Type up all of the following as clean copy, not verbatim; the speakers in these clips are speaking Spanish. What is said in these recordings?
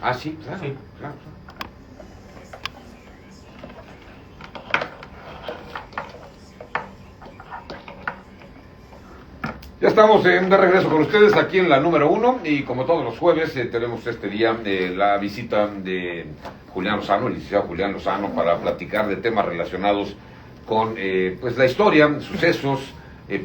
Ah, sí, claro, Sí. claro. Ya estamos de regreso con ustedes aquí en la número 1 y como todos los jueves tenemos este día la visita de Julián Lozano, el licenciado Julián Lozano, para platicar de temas relacionados con pues la historia, sucesos,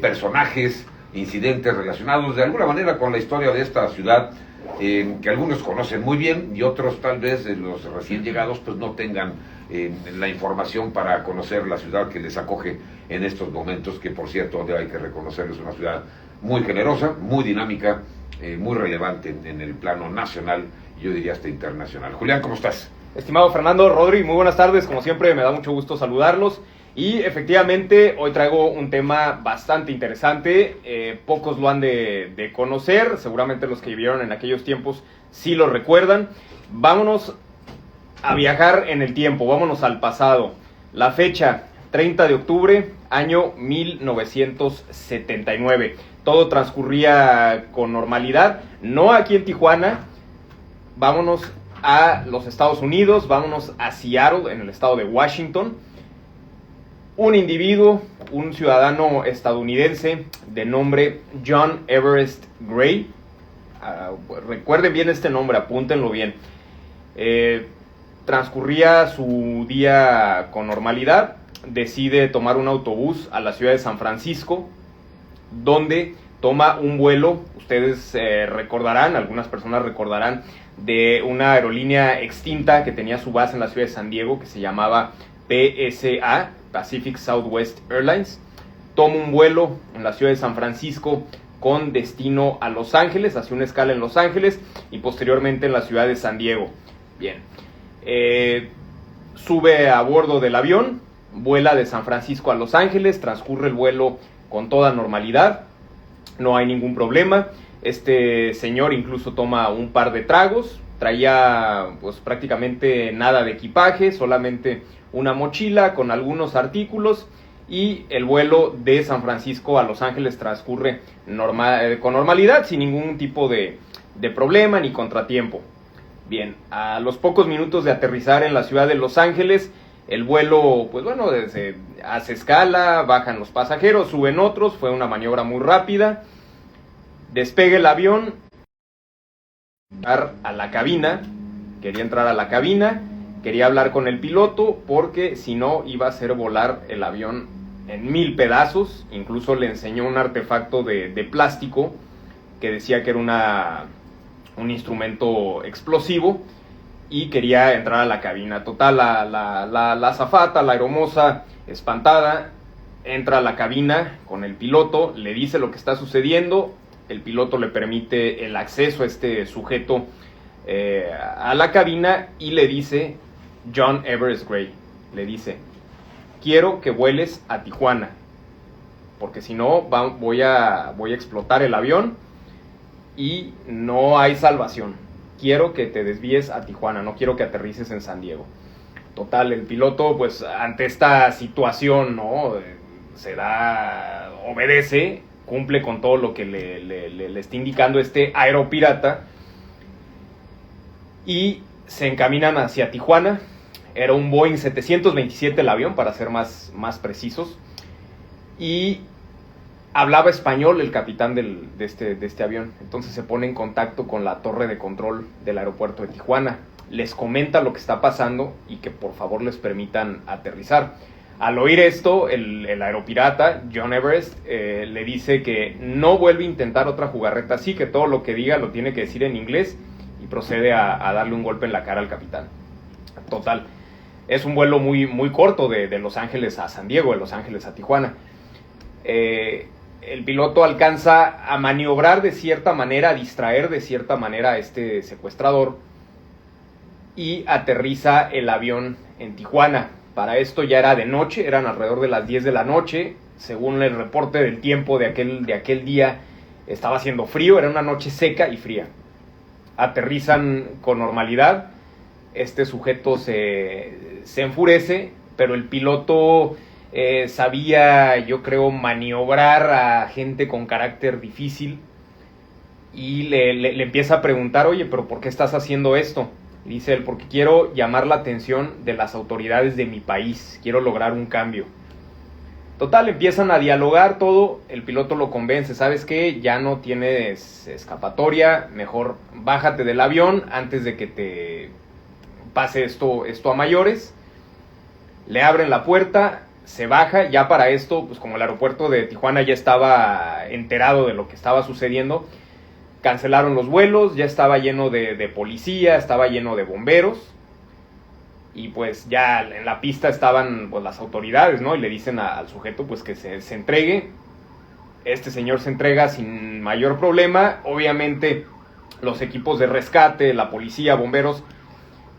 personajes, incidentes relacionados de alguna manera con la historia de esta ciudad que algunos conocen muy bien y otros tal vez los recién llegados pues no tengan la información para conocer la ciudad que les acoge en estos momentos, que por cierto hay que reconocer es una ciudad muy generosa, muy dinámica, muy relevante en el plano nacional y yo diría hasta internacional. Julián, ¿cómo estás? Estimado Fernando, Rodri, muy buenas tardes. Como siempre, me da mucho gusto saludarlos. Y efectivamente, hoy traigo un tema bastante interesante. Pocos lo han de conocer. Seguramente los que vivieron en aquellos tiempos sí lo recuerdan. Vámonos a viajar en el tiempo. Vámonos al pasado. La fecha, 30 de octubre, año 1979. Todo transcurría con normalidad. No aquí en Tijuana. Vámonos a los Estados Unidos, vámonos a Seattle, en el estado de Washington. Un individuo, un ciudadano estadounidense de nombre John Everest Gray. Recuerden bien este nombre, apúntenlo bien. Transcurría su día con normalidad. Decide tomar un autobús a la ciudad de San Francisco, donde toma un vuelo. Ustedes recordarán, algunas personas recordarán, de una aerolínea extinta que tenía su base en la ciudad de San Diego, que se llamaba PSA, Pacific Southwest Airlines. Toma un vuelo en la ciudad de San Francisco con destino a Los Ángeles, hace una escala en Los Ángeles y posteriormente en la ciudad de San Diego. Bien, sube a bordo del avión, vuela de San Francisco a Los Ángeles, transcurre el vuelo con toda normalidad, no hay ningún problema. Este señor incluso toma un par de tragos, traía pues prácticamente nada de equipaje, solamente una mochila con algunos artículos y el vuelo de San Francisco a Los Ángeles transcurre con normalidad, sin ningún tipo de problema ni contratiempo. Bien, a los pocos minutos de aterrizar en la ciudad de Los Ángeles, el vuelo, pues bueno, hace escala, bajan los pasajeros, suben otros, fue una maniobra muy rápida. Despega el avión, a la cabina, quería entrar a la cabina, quería hablar con el piloto porque si no iba a hacer volar el avión en 1000 pedazos. Incluso le enseñó un artefacto de plástico que decía que era un instrumento explosivo y quería entrar a la cabina. Total, la azafata, la aeromoza, espantada, entra a la cabina con el piloto, le dice lo que está sucediendo. El piloto le permite el acceso a este sujeto a la cabina y le dice, John Everest Gray, le dice, quiero que vueles a Tijuana, porque si no voy a explotar el avión y no hay salvación. Quiero que te desvíes a Tijuana, no quiero que aterrices en San Diego. Total, el piloto, pues ante esta situación, ¿no? Obedece, cumple con todo lo que le está indicando este aeropirata y se encaminan hacia Tijuana. Era un Boeing 727 el avión, para ser más precisos, y hablaba español el capitán de este avión. Entonces se pone en contacto con la torre de control del aeropuerto de Tijuana, les comenta lo que está pasando y que por favor les permitan aterrizar. Al oír esto, el aeropirata, John Everest, le dice que no vuelve a intentar otra jugarreta así, que todo lo que diga lo tiene que decir en inglés, y procede a darle un golpe en la cara al capitán. Total, es un vuelo muy, muy corto de Los Ángeles a San Diego, de Los Ángeles a Tijuana. El piloto alcanza a maniobrar de cierta manera, a distraer de cierta manera a este secuestrador, y aterriza el avión en Tijuana. Para esto ya era de noche, eran alrededor de las 10 de la noche. Según el reporte del tiempo de aquel día, estaba haciendo frío, era una noche seca y fría. Aterrizan con normalidad, este sujeto se enfurece, pero el piloto sabía, yo creo, maniobrar a gente con carácter difícil y le empieza a preguntar, oye, pero ¿por qué estás haciendo esto? Dice él, porque quiero llamar la atención de las autoridades de mi país, quiero lograr un cambio. Total, empiezan a dialogar todo, el piloto lo convence, ¿sabes qué? Ya no tienes escapatoria, mejor bájate del avión antes de que te pase esto a mayores. Le abren la puerta, se baja, ya para esto, pues como el aeropuerto de Tijuana ya estaba enterado de lo que estaba sucediendo, cancelaron los vuelos, ya estaba lleno de policía, estaba lleno de bomberos. Y pues ya en la pista estaban pues las autoridades, ¿no? Y le dicen al sujeto pues que se entregue. Este señor se entrega sin mayor problema. Obviamente los equipos de rescate, la policía, bomberos,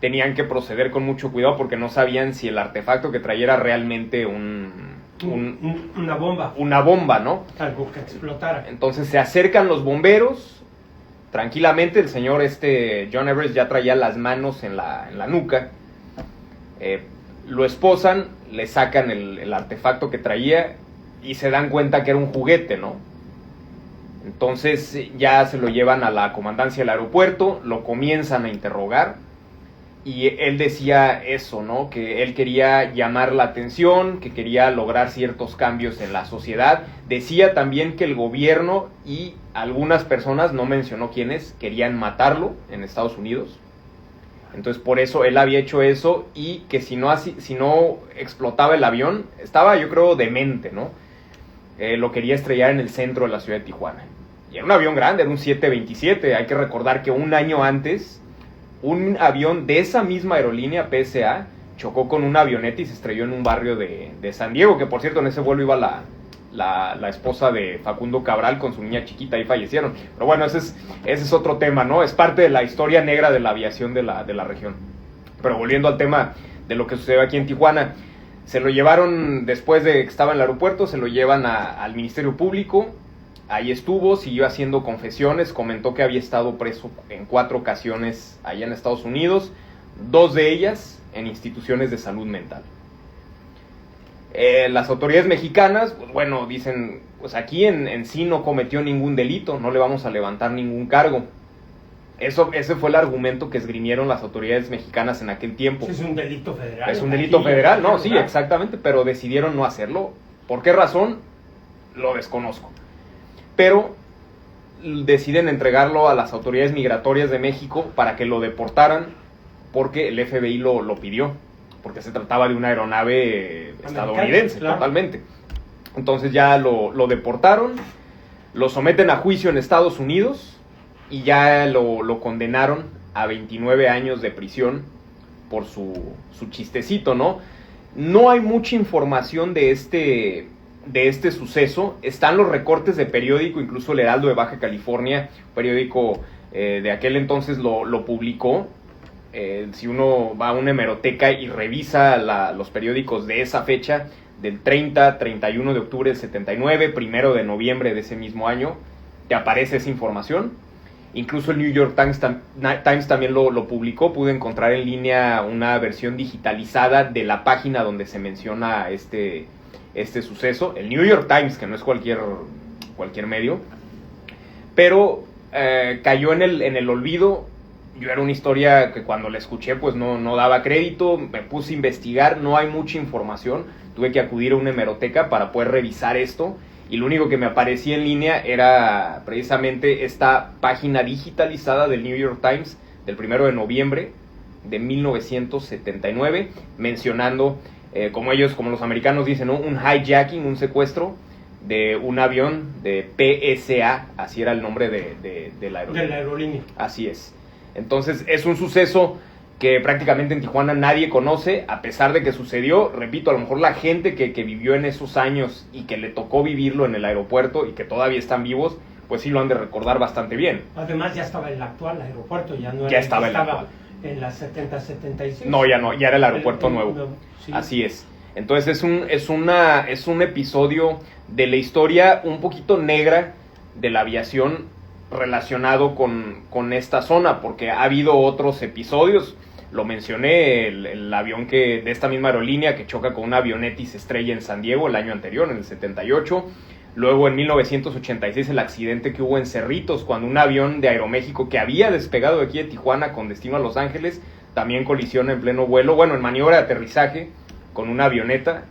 tenían que proceder con mucho cuidado porque no sabían si el artefacto que traía era realmente una bomba. Una bomba, ¿no? Algo que explotara. Entonces se acercan los bomberos. Tranquilamente el señor John Everest ya traía las manos en la nuca. Lo esposan, le sacan el artefacto que traía y se dan cuenta que era un juguete, ¿no? Entonces ya se lo llevan a la comandancia del aeropuerto, lo comienzan a interrogar y él decía eso, ¿no? Que él quería llamar la atención, que quería lograr ciertos cambios en la sociedad. Decía también que el gobierno y algunas personas, no mencionó quiénes, querían matarlo en Estados Unidos. Entonces por eso él había hecho eso y que si no explotaba el avión, estaba yo creo demente, ¿no? Lo quería estrellar en el centro de la ciudad de Tijuana. Y era un avión grande, era un 727. Hay que recordar que un año antes, un avión de esa misma aerolínea, PSA, chocó con una avioneta y se estrelló en un barrio de San Diego, que por cierto en ese vuelo iba la esposa de Facundo Cabral con su niña chiquita y fallecieron. Pero bueno, ese es otro tema, ¿no? Es parte de la historia negra de la aviación de la región. Pero volviendo al tema de lo que sucedió aquí en Tijuana, se lo llevaron después de que estaba en el aeropuerto, se lo llevan al Ministerio Público. Ahí estuvo, siguió haciendo confesiones, comentó que había estado preso en 4 ocasiones allá en Estados Unidos, 2 de ellas en instituciones de salud mental. Las autoridades mexicanas, pues bueno, dicen, pues aquí en sí no cometió ningún delito, no le vamos a levantar ningún cargo. Ese fue el argumento que esgrimieron las autoridades mexicanas en aquel tiempo. Es un delito federal. Es un delito federal, no, sí, exactamente, pero decidieron no hacerlo. ¿Por qué razón? Lo desconozco. Pero deciden entregarlo a las autoridades migratorias de México para que lo deportaran porque el FBI lo pidió. Porque se trataba de una aeronave estadounidense, claro. Totalmente. Entonces ya lo deportaron, lo someten a juicio en Estados Unidos y ya lo condenaron a 29 años de prisión por su chistecito, ¿no? No hay mucha información de este suceso. Están los recortes de periódico, incluso el Heraldo de Baja California, periódico de aquel entonces lo publicó. Si uno va a una hemeroteca y revisa los periódicos de esa fecha, del 31 de octubre del 79, 1 de noviembre de ese mismo año, te aparece esa información. Incluso el New York Times también lo publicó. Pude encontrar en línea una versión digitalizada de la página donde se menciona este suceso. El New York Times, que no es cualquier medio, pero cayó en el olvido. Yo era una historia que cuando la escuché pues no daba crédito, me puse a investigar, no hay mucha información, tuve que acudir a una hemeroteca para poder revisar esto y lo único que me aparecía en línea era precisamente esta página digitalizada del New York Times del 1 de noviembre de 1979, mencionando, como los americanos dicen, ¿no? Un hijacking, un secuestro de un avión de PSA, así era el nombre de la aerolínea. De la aerolínea. Así es. Entonces es un suceso que prácticamente en Tijuana nadie conoce, a pesar de que sucedió. Repito, a lo mejor la gente que vivió en esos años y que le tocó vivirlo en el aeropuerto y que todavía están vivos, pues sí lo han de recordar bastante bien. Además ya estaba el actual aeropuerto, ya no era ya estaba el actual. En la 70-76. No, ya era el aeropuerto nuevo. Sí. Así es. Entonces es un episodio de la historia un poquito negra de la aviación relacionado con esta zona, porque ha habido otros episodios. Lo mencioné, el avión de esta misma aerolínea que choca con una avioneta y se estrella en San Diego el año anterior, en el 78. Luego en 1986 el accidente que hubo en Cerritos, cuando un avión de Aeroméxico que había despegado de aquí de Tijuana con destino a Los Ángeles, también colisiona en pleno vuelo, bueno, en maniobra de aterrizaje con una avioneta.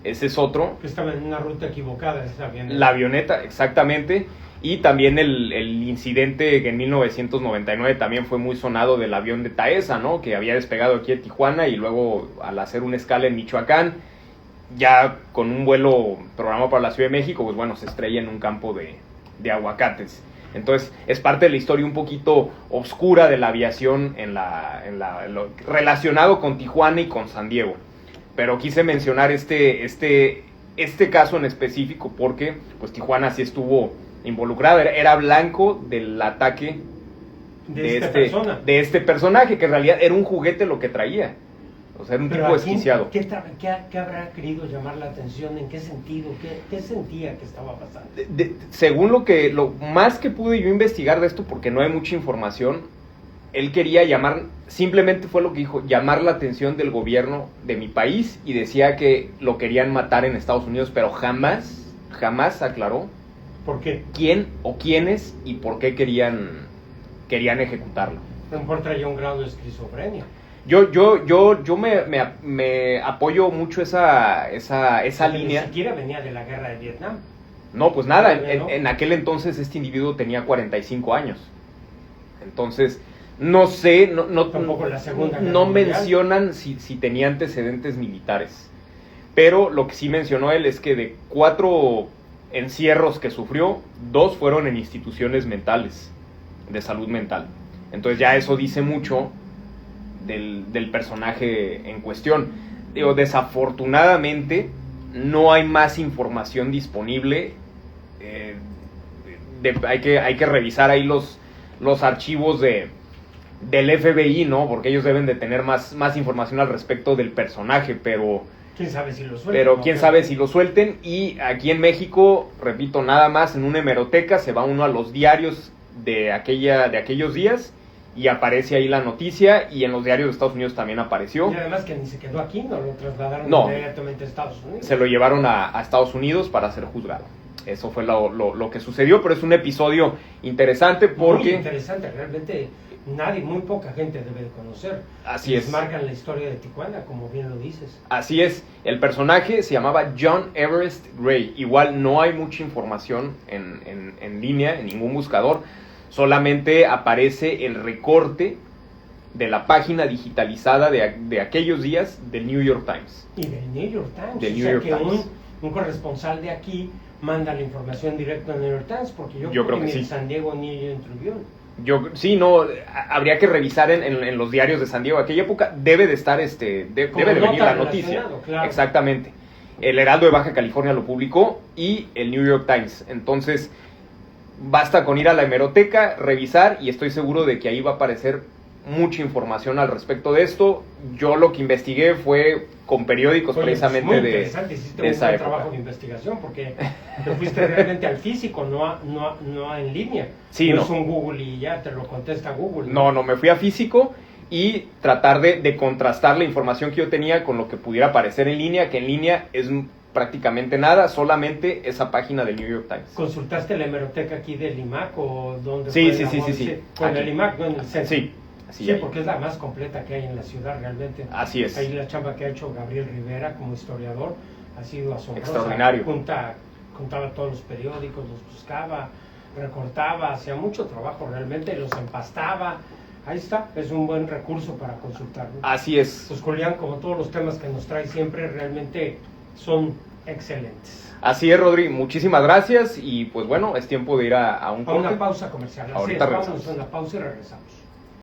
Ese es otro. Que estaba en una ruta equivocada esa avioneta. La avioneta, exactamente. Y también el incidente que en 1999 también fue muy sonado del avión de Taesa, ¿no? Que había despegado aquí de Tijuana y luego al hacer una escala en Michoacán, ya con un vuelo programado para la Ciudad de México, pues bueno, se estrella en un campo de aguacates. Entonces, es parte de la historia un poquito oscura de la aviación lo relacionado con Tijuana y con San Diego. Pero quise mencionar este caso en específico porque pues Tijuana sí estuvo involucrada, era blanco del ataque de este personaje, que en realidad era un juguete lo que traía. O sea, era un Pero tipo aquí, desquiciado. ¿Qué habrá querido llamar la atención? ¿En qué sentido? ¿Qué sentía que estaba pasando? Según lo más que pude yo investigar de esto, porque no hay mucha información, él quería simplemente fue lo que dijo, llamar la atención del gobierno de mi país, y decía que lo querían matar en Estados Unidos, pero jamás aclaró ¿Por qué? quién o quiénes y por qué querían ejecutarlo. A lo mejor traía un grado de esquizofrenia. Yo me apoyo mucho esa Porque línea. Ni siquiera venía de la guerra de Vietnam. No, pues nada, ¿No? en aquel entonces este individuo tenía 45 años. Entonces, no sé, Tampoco la Segunda Guerra no Mundial. mencionan si tenía antecedentes militares. Pero lo que sí mencionó él es que de 4 encierros que sufrió, 2 fueron en instituciones mentales, de salud mental. Entonces ya eso dice mucho del personaje en cuestión. Digo, desafortunadamente no hay más información disponible. Hay que revisar ahí los archivos del FBI, ¿no? Porque ellos deben de tener más información al respecto del personaje, pero ¿Quién sabe si lo sueltan? pero quién sabe si lo suelten. Y aquí en México, repito, nada más en una hemeroteca se va uno a los diarios de aquellos días y aparece ahí la noticia, y en los diarios de Estados Unidos también apareció. Y además que ni se quedó aquí, no lo trasladaron No. inmediatamente a Estados Unidos. Se lo llevaron a Estados Unidos para ser juzgado. Eso fue lo que sucedió, pero es un episodio interesante Muy porque... interesante, realmente muy poca gente debe de conocer. Así es. Marcan la historia de Tijuana, como bien lo dices. Así es, el personaje se llamaba John Everest Gray. Igual no hay mucha información en línea, en ningún buscador. Solamente aparece el recorte de la página digitalizada de aquellos días del New York Times. Y del New York Times. Del o New sea York que Times. un corresponsal de aquí manda la información directa al New York Times, porque yo creo que ni sí. en San Diego ni en Tribune. Habría que revisar en los diarios de San Diego de aquella época. Debe de estar debe de venir la noticia. Claro. Exactamente. El Heraldo de Baja California lo publicó y el New York Times. Entonces, basta con ir a la hemeroteca, revisar, y estoy seguro de que ahí va a aparecer mucha información al respecto de esto. Yo lo que investigué fue con periódicos. Oye, precisamente muy de interesante, hiciste de un esa buen época. trabajo de investigación, porque te fuiste realmente al físico, no en línea. Sí, no no. es un Google y ya te lo contesta Google. No, me fui a físico y tratar de contrastar la información que yo tenía con lo que pudiera aparecer en línea, que en línea es prácticamente nada, solamente esa página del New York Times. ¿Consultaste la hemeroteca aquí del IMAC o dónde Sí, fue? sí. Con Aquí. el IMAC, no en el centro. Sí, así Sí, es. porque es la más completa que hay en la ciudad realmente. Así es. Ahí la chamba que ha hecho Gabriel Rivera como historiador ha sido asombrosa. Extraordinario. Contaba todos los periódicos, los buscaba, recortaba, hacía mucho trabajo realmente, los empastaba. Ahí está, es un buen recurso para consultarlo. Así es. Pues Julián, como todos los temas que nos trae siempre, realmente son excelentes. Así es, Rodri. Muchísimas gracias y pues bueno, es tiempo de ir a un A una corte. pausa comercial. Así Ahorita es, regresamos. vámonos a una pausa y regresamos.